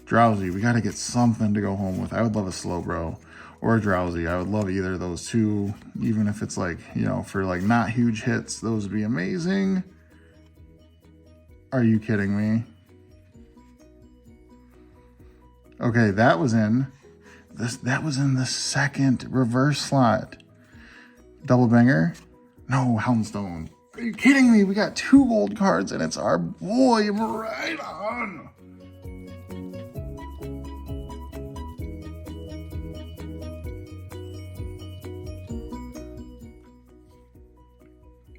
Drowsy, we gotta get something to go home with. I would love a Slowbro or a Drowsy. I would love either of those two, even if it's like, you know, for like not huge hits, those would be amazing. Are you kidding me? Okay, that was in the second reverse slot. Double banger? No, Houndstone. Are you kidding me? We got 2 gold cards and it's our boy Miraidon.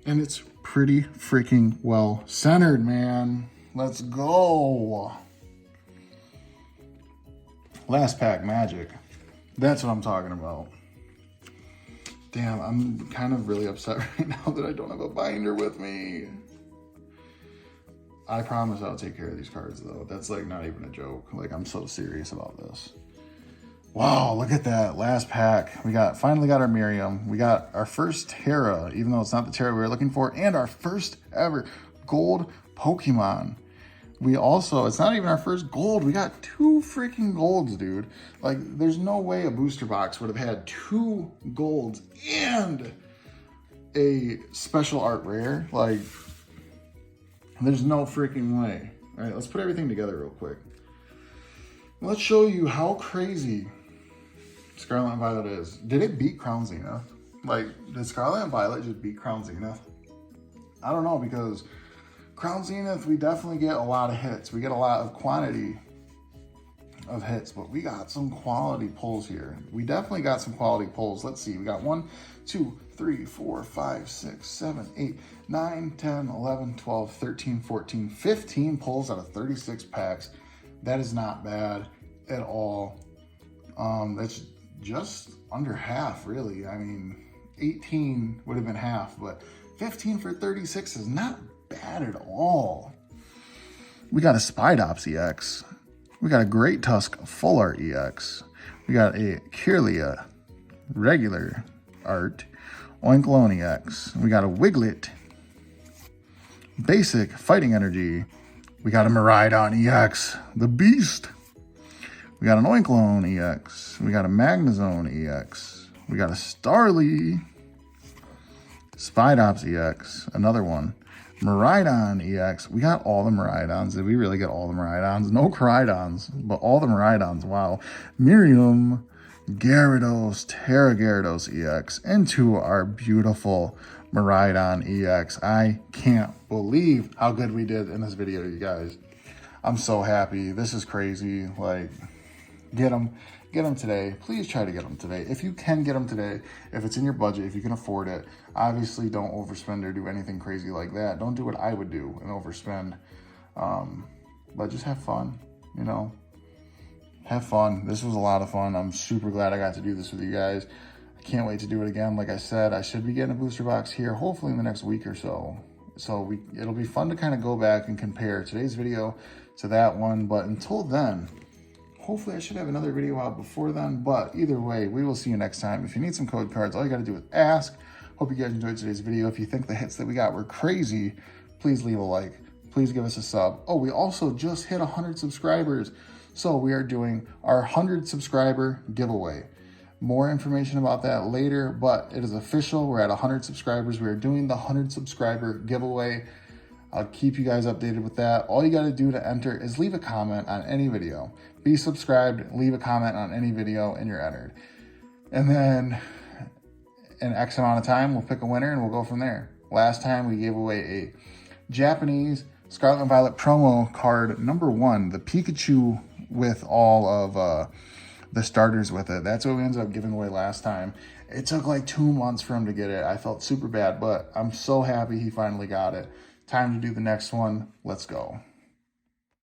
And it's pretty freaking well centered, man. Let's go. Last pack magic. That's what I'm talking about. Damn, I'm kind of really upset right now that I don't have a binder with me. I promise I'll take care of these cards though. That's like not even a joke. Like I'm so serious about this. Wow, look at that. Last pack. We finally got our Miriam. We got our first Terra, even though it's not the Terra we were looking for, and our first ever gold Pokemon. We also, it's not even our first gold. We got 2 freaking golds, dude. Like, there's no way a booster box would have had 2 golds and a special art rare. Like, there's no freaking way. All right, let's put everything together real quick. Let's show you how crazy Scarlet and Violet is. Did it beat Crown Zenith? Like, did Scarlet and Violet just beat Crown Zenith? I don't know, because Crown Zenith, we definitely get a lot of hits. We get a lot of quantity of hits, but we got some quality pulls here. We definitely got some quality pulls. Let's see. We got 1, 2, 3, 4, 5, 6, 7, 8, 9, 10, 11, 12, 13, 14, 15 pulls out of 36 packs. That is not bad at all. That's just under half, really. I mean, 18 would have been half, but 15 for 36 is not bad at all. We got a Spidops EX. We got a Great Tusk Full Art EX. We got a Kirlia regular art Oinkologne EX. We got a Wiglet basic fighting energy. We got a Miraidon EX, the beast. We got an Oinkologne EX. We got a Magnezone EX. We got a Starly Spidops EX, another one. Miraidon EX. We got all the Miraidons. Did we really get all the Miraidons? No Crydons, but all the Miraidons. Wow. Miriam, Gyarados, Terra Gyarados EX into our beautiful Miraidon EX. I can't believe how good we did in this video, you guys. I'm so happy. This is crazy. Like, get them today. Please try to get them today. If you can get them today, if it's in your budget, if you can afford it, obviously don't overspend or do anything crazy like that. Don't do what I would do and overspend. But just have fun, you know, have fun. This was a lot of fun. I'm super glad I got to do this with you guys. I can't wait to do it again. Like I said, I should be getting a booster box here, hopefully in the next week or so. So it'll be fun to kind of go back and compare today's video to that one. But until then, hopefully I should have another video out before then, but either way, we will see you next time. If you need some code cards, all you got to do is ask. Hope you guys enjoyed today's video. If you think the hits that we got were crazy, please leave a like. Please give us a sub. Oh, we also just hit 100 subscribers. So we are doing our 100 subscriber giveaway. More information about that later, but it is official. We're at 100 subscribers. We are doing the 100 subscriber giveaway. I'll keep you guys updated with that. All you got to do to enter is leave a comment on any video. Be subscribed, leave a comment on any video, and you're entered. And then in X amount of time, we'll pick a winner and we'll go from there. Last time we gave away a Japanese Scarlet and Violet promo card number 1, the Pikachu with all of the starters with it. That's what we ended up giving away last time. It took like 2 months for him to get it. I felt super bad, but I'm so happy he finally got it. Time to do the next one. Let's go.